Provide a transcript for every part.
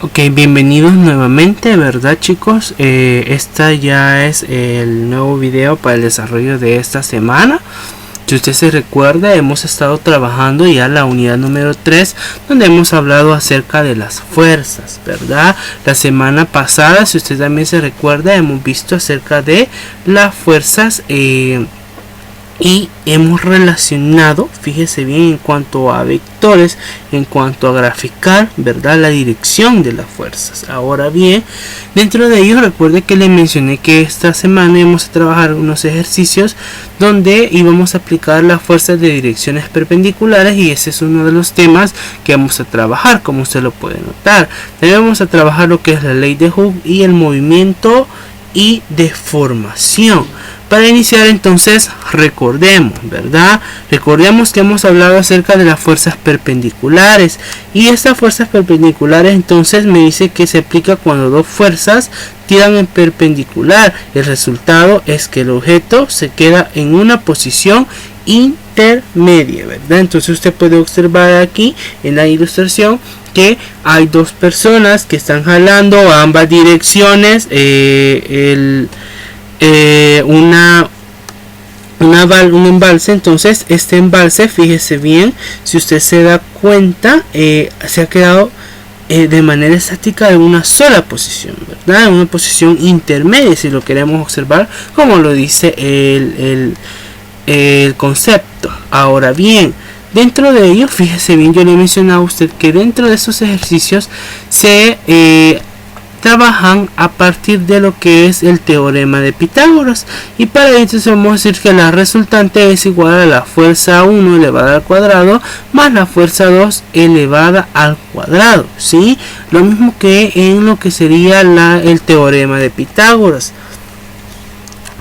Ok, bienvenidos nuevamente, ¿verdad chicos? Esta ya es el nuevo video para el desarrollo de esta semana. Si usted se recuerda, hemos estado trabajando ya la unidad número 3, donde hemos hablado acerca de las fuerzas, ¿verdad? La semana pasada, si usted también se recuerda, hemos visto acerca de las fuerzas y hemos relacionado, fíjese bien, en cuanto a vectores, en cuanto a graficar, ¿verdad?, la dirección de las fuerzas. Ahora bien, dentro de ellos recuerde que le mencioné que esta semana íbamos a trabajar unos ejercicios donde íbamos a aplicar las fuerzas de direcciones perpendiculares, y ese es uno de los temas que vamos a trabajar, como usted lo puede notar. También vamos a trabajar lo que es la ley de Hooke y el movimiento y deformación. Para iniciar, entonces, recordemos, ¿verdad? Recordemos que hemos hablado acerca de las fuerzas perpendiculares, y estas fuerzas perpendiculares entonces me dice que se aplica cuando dos fuerzas tiran en perpendicular. El resultado es que el objeto se queda en una posición intermedia, ¿verdad? Entonces usted puede observar aquí en la ilustración que hay dos personas que están jalando a ambas direcciones un embalse. Entonces este embalse, fíjese bien, si usted se da cuenta, se ha quedado de manera estática en una sola posición, ¿verdad? En una posición intermedia, si lo queremos observar como lo dice el concepto. Ahora bien, dentro de ello, fíjese bien, yo le he mencionado a usted que dentro de esos ejercicios se trabajan a partir de lo que es el teorema de Pitágoras, y para ello entonces vamos a decir que la resultante es igual a la fuerza 1 elevada al cuadrado más la fuerza 2 elevada al cuadrado, ¿sí? Lo mismo que en lo que sería el teorema de Pitágoras.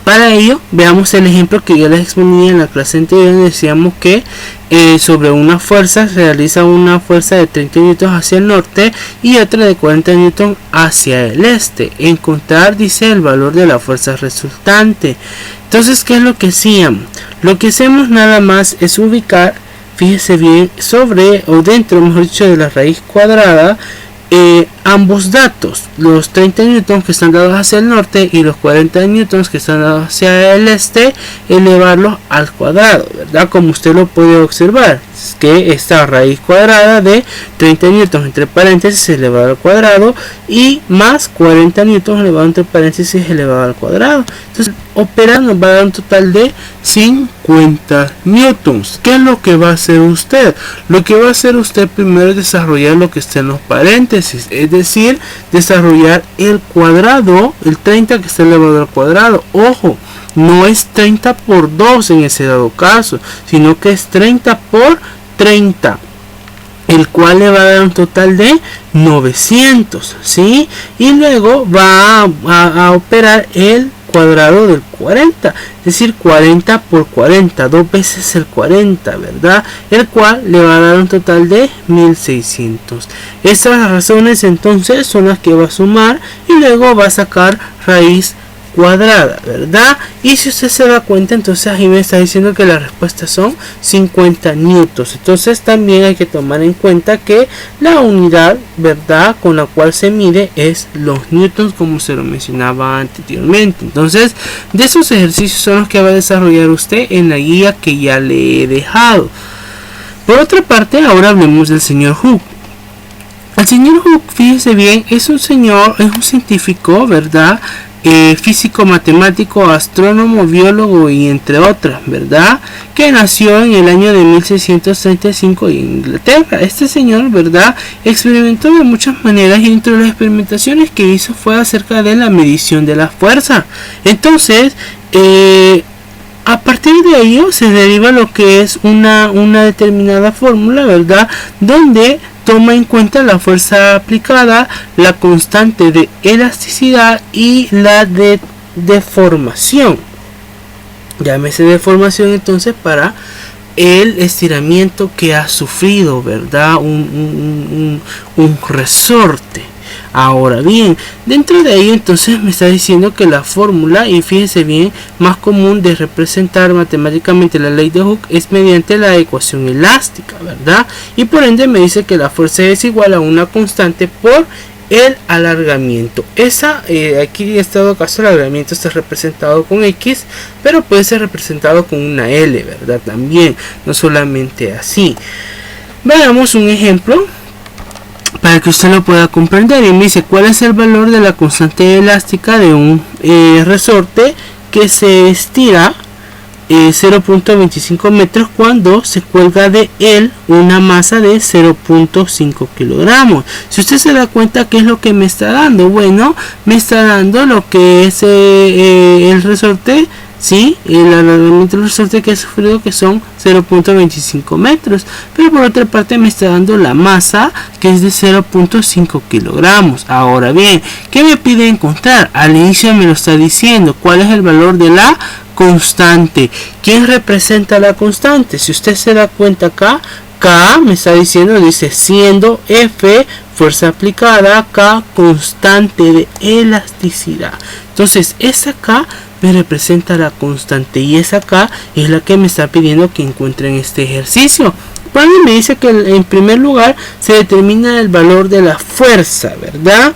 Para ello, veamos el ejemplo que yo les exponía en la clase anterior. Decíamos que sobre una fuerza se realiza una fuerza de 30 newtons hacia el norte y otra de 40 newtons hacia el este. Encontrar, dice, el valor de la fuerza resultante. Entonces, ¿qué es lo que hacíamos? Lo que hacemos nada más es ubicar, fíjese bien, sobre o dentro, mejor dicho, de la raíz cuadrada, ambos datos, los 30 newtons que están dados hacia el norte y los 40 newtons que están dados hacia el este, elevarlos al cuadrado, ¿verdad? Como usted lo puede observar, es que esta raíz cuadrada de 30 newtons entre paréntesis elevado al cuadrado y más 40 newtons elevado entre paréntesis elevado al cuadrado. Entonces, operar nos va a dar un total de 50 newtons. ¿Qué es lo que va a hacer usted? Lo que va a hacer usted primero es desarrollar lo que está en los paréntesis, es decir, desarrollar el cuadrado, el 30 que está elevado al cuadrado. Ojo, no es 30 por 2 en ese dado caso, sino que es 30 por 30, el cual le va a dar un total de 900, ¿sí? Y luego va a operar el cuadrado del 40, es decir, 40 por 40, dos veces el 40, ¿verdad? El cual le va a dar un total de 1600. Estas razones entonces son las que va a sumar y luego va a sacar raíz cuadrada, ¿verdad? Y si usted se da cuenta, entonces ahí me está diciendo que la respuesta son 50 newtons. Entonces también hay que tomar en cuenta que la unidad, ¿verdad?, con la cual se mide es los newtons, como se lo mencionaba anteriormente. Entonces, de esos ejercicios son los que va a desarrollar usted en la guía que ya le he dejado. Por otra parte, ahora hablemos del señor Hooke. El señor Hooke, fíjese bien, es un científico, ¿verdad?, físico, matemático, astrónomo, biólogo y entre otras, ¿verdad?, que nació en el año de 1635 en Inglaterra. Este señor, ¿verdad?, experimentó de muchas maneras, y entre las experimentaciones que hizo fue acerca de la medición de la fuerza. Entonces, a partir de ello se deriva lo que es una determinada fórmula, ¿verdad?, donde toma en cuenta la fuerza aplicada, la constante de elasticidad y la de deformación. Llámese deformación entonces para el estiramiento que ha sufrido, ¿verdad?, un resorte. Ahora bien, dentro de ello entonces me está diciendo que la fórmula, y fíjense bien, más común de representar matemáticamente la ley de Hooke es mediante la ecuación elástica, ¿verdad? Y por ende me dice que la fuerza es igual a una constante por el alargamiento. Aquí en este caso el alargamiento está representado con X, pero puede ser representado con una L, ¿verdad? También, no solamente así. Veamos un ejemplo para que usted lo pueda comprender. Y me dice, ¿cuál es el valor de la constante elástica de un resorte que se estira 0.25 metros cuando se cuelga de él una masa de 0.5 kilogramos? Si usted se da cuenta, ¿qué es lo que me está dando? Bueno, me está dando lo que es el resorte, ¿sí? El alargamiento del resorte que ha sufrido, que son 0.25 metros, pero por otra parte me está dando la masa, que es de 0.5 kilogramos. Ahora bien, ¿qué me pide encontrar? Al inicio me lo está diciendo, ¿cuál es el valor de la constante? ¿Quién representa la constante? Si usted se da cuenta acá, K me está diciendo, dice, siendo F fuerza aplicada, K constante de elasticidad. Entonces esa K me representa la constante y esa K es la que me está pidiendo que encuentre en este ejercicio. Bueno, me dice que en primer lugar se determina el valor de la fuerza, ¿verdad?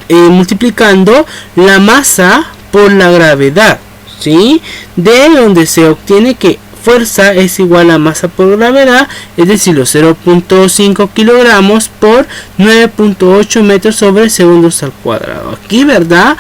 Multiplicando la masa por la gravedad, ¿sí? De donde se obtiene que fuerza es igual a masa por gravedad, es decir, los 0.5 kilogramos por 9.8 metros sobre segundos al cuadrado. Aquí, ¿verdad?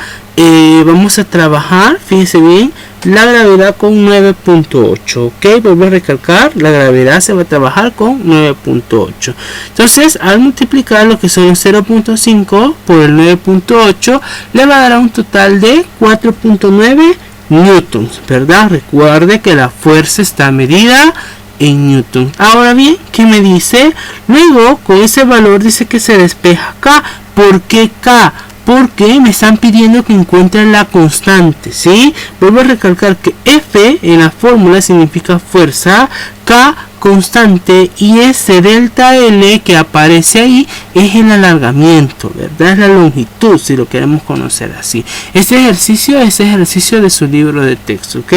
Vamos a trabajar, fíjense bien, la gravedad con 9.8, ok, vuelvo a recalcar, la gravedad se va a trabajar con 9.8. Entonces, al multiplicar lo que son los 0.5 por el 9.8, le va a dar un total de 4.9 newtons, ¿verdad? Recuerde que la fuerza está medida en newton. Ahora bien, ¿qué me dice? Luego, con ese valor dice que se despeja K. ¿Por qué K? Porque me están pidiendo que encuentren la constante, ¿sí? Vuelvo a recalcar que F en la fórmula significa fuerza, K constante, y ese delta L que aparece ahí es el alargamiento, ¿verdad? Es la longitud, si lo queremos conocer así. Este ejercicio es ejercicio de su libro de texto, ¿ok?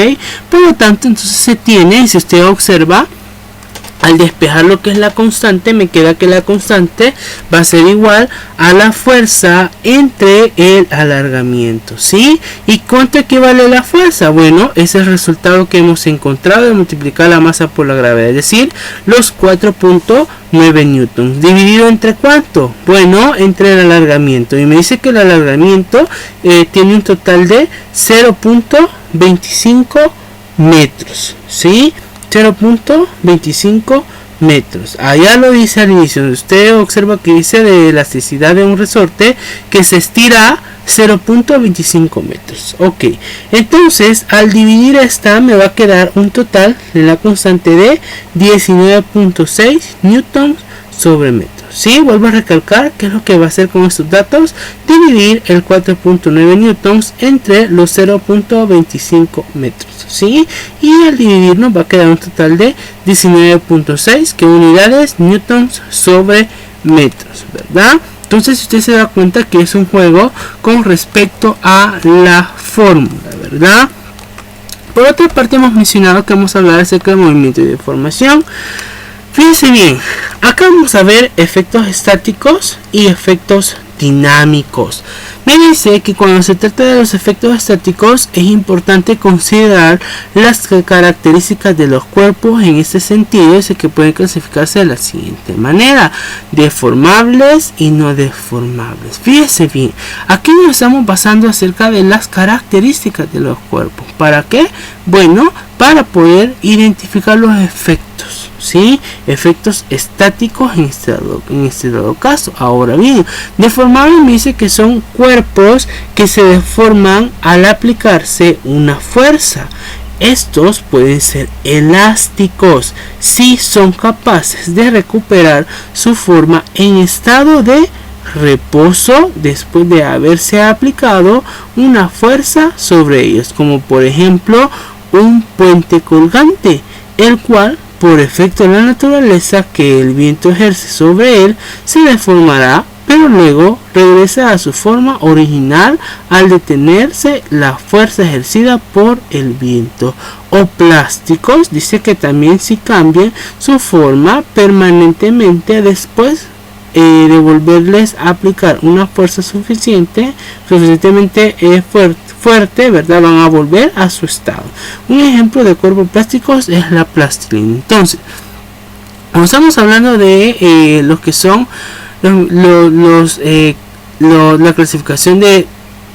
Por lo tanto, entonces se tiene, si usted observa, al despejar lo que es la constante, me queda que la constante va a ser igual a la fuerza entre el alargamiento, ¿sí? ¿Y cuánto equivale la fuerza? Bueno, es el resultado que hemos encontrado de multiplicar la masa por la gravedad, es decir, los 4.9 newtons. ¿Dividido entre cuánto? Bueno, entre el alargamiento. Y me dice que el alargamiento tiene un total de 0.25 metros, ¿sí? 0.25 metros. Allá lo dice al inicio. Usted observa que dice de elasticidad de un resorte que se estira 0.25 metros. Ok, entonces al dividir esta me va a quedar un total de la constante de 19.6 newtons sobre metro. Sí, vuelvo a recalcar que es lo que va a hacer con estos datos: dividir el 4.9 newtons entre los 0.25 metros, ¿sí? Y al dividir nos va a quedar un total de 19.6, que unidades newtons sobre metros, ¿verdad? Entonces usted se da cuenta que es un juego con respecto a la fórmula, ¿verdad? Por otra parte, hemos mencionado que vamos a hablar acerca del movimiento y deformación. Fíjense bien, acá vamos a ver efectos estáticos y efectos dinámicos. Me dice que cuando se trata de los efectos estáticos es importante considerar las características de los cuerpos. En este sentido, es que pueden clasificarse de la siguiente manera: deformables y no deformables. Fíjense bien, aquí nos estamos basando acerca de las características de los cuerpos. ¿Para qué? Bueno, para poder identificar los efectos, ¿sí? Efectos estáticos en este dado caso. Ahora bien, deformables me dice que son cuerpos que se deforman al aplicarse una fuerza. Estos pueden ser elásticos si son capaces de recuperar su forma en estado de reposo después de haberse aplicado una fuerza sobre ellos, como por ejemplo un puente colgante, el cual, por efecto de la naturaleza que el viento ejerce sobre él, se deformará, pero luego regresa a su forma original al detenerse la fuerza ejercida por el viento. O plásticos, dice que también si cambian su forma permanentemente después devolverles a aplicar una fuerza suficientemente fuerte, ¿verdad? Van a volver a su estado. Un ejemplo de cuerpos plásticos es la plastilina. Entonces, cuando estamos hablando de lo que son la clasificación de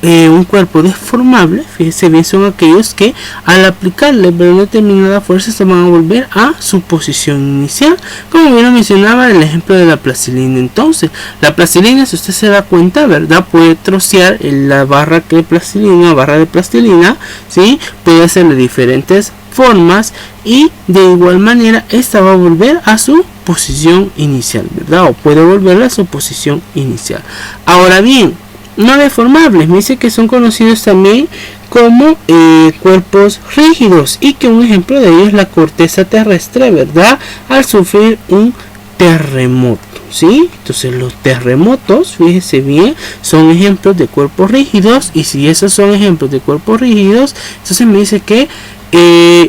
un cuerpo deformable, fíjese bien, son aquellos que al aplicarle una determinada fuerza se van a volver a su posición inicial, como bien lo mencionaba en el ejemplo de la plastilina. Entonces, la plastilina, si usted se da cuenta, ¿verdad?, puede trocear la barra de plastilina, ¿sí? Puede hacerle diferentes formas y de igual manera esta va a volver a su posición inicial, ¿verdad? O puede volver a su posición inicial. Ahora bien, no deformables, me dice que son conocidos también como cuerpos rígidos, y que un ejemplo de ello es la corteza terrestre, ¿verdad?, al sufrir un terremoto, ¿sí? Entonces los terremotos, fíjese bien, son ejemplos de cuerpos rígidos, y si esos son ejemplos de cuerpos rígidos, entonces me dice que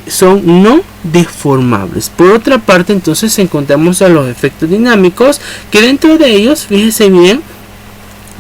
son no deformables. Por otra parte, entonces encontramos a los efectos dinámicos, que dentro de ellos, fíjese bien,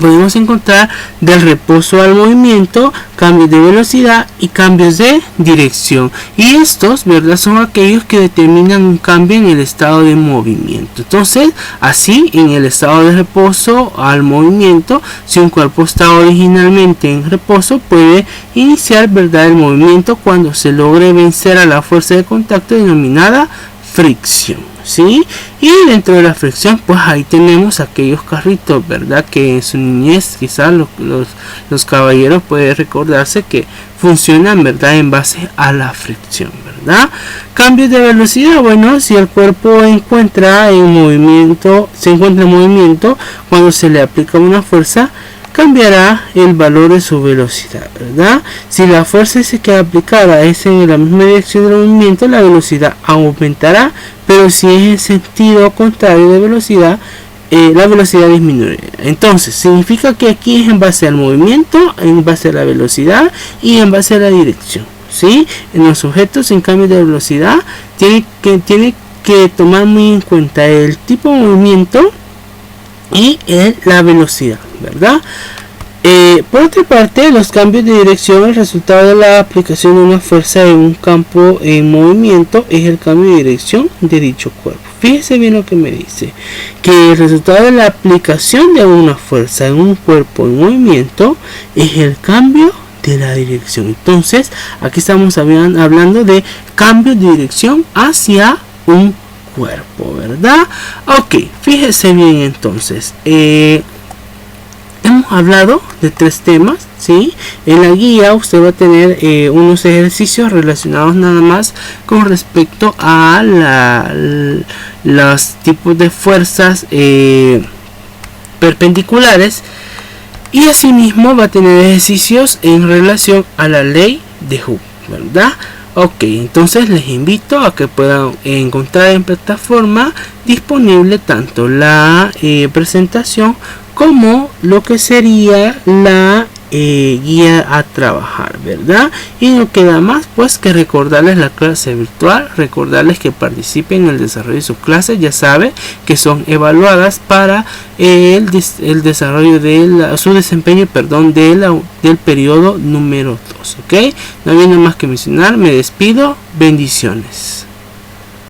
podemos encontrar del reposo al movimiento, cambios de velocidad y cambios de dirección, y estos, ¿verdad?, son aquellos que determinan un cambio en el estado de movimiento. Entonces, así, en el estado de reposo al movimiento, si un cuerpo está originalmente en reposo, puede iniciar, ¿verdad?, el movimiento cuando se logre vencer a la fuerza de contacto denominada fricción, ¿sí? Y dentro de la fricción, pues ahí tenemos aquellos carritos, ¿verdad?, que en su niñez quizás los caballeros pueden recordarse que funcionan, ¿verdad?, en base a la fricción, ¿verdad? Cambios de velocidad, bueno, si el cuerpo se encuentra en movimiento cuando se le aplica una fuerza, cambiará el valor de su velocidad, ¿verdad? Si la fuerza que aplicada es en la misma dirección del movimiento, la velocidad aumentará, pero si es en sentido contrario de velocidad, la velocidad disminuirá. Entonces, significa que aquí es en base al movimiento, en base a la velocidad y en base a la dirección, ¿sí? En los objetos en cambio de velocidad tiene que tomar muy en cuenta el tipo de movimiento y la velocidad, ¿verdad? Por otra parte, los cambios de dirección, el resultado de la aplicación de una fuerza en un campo en movimiento es el cambio de dirección de dicho cuerpo. Fíjese bien lo que me dice, que el resultado de la aplicación de una fuerza en un cuerpo en movimiento es el cambio de la dirección. Entonces, aquí estamos hablando de cambio de dirección hacia un cuerpo, ¿verdad? Ok, fíjese bien entonces. Hemos hablado de 3 temas, ¿sí? En la guía usted va a tener unos ejercicios relacionados nada más con respecto a los tipos de fuerzas perpendiculares, y asimismo va a tener ejercicios en relación a la ley de Hooke, ¿verdad? Ok, entonces les invito a que puedan encontrar en plataforma disponible tanto la presentación como lo que sería la guía a trabajar, ¿verdad? Y no queda más pues que recordarles la clase virtual, recordarles que participen en el desarrollo de sus clases. Ya saben que son evaluadas para el desarrollo de su desempeño, del periodo número 2. Ok, no hay nada más que mencionar, me despido, bendiciones.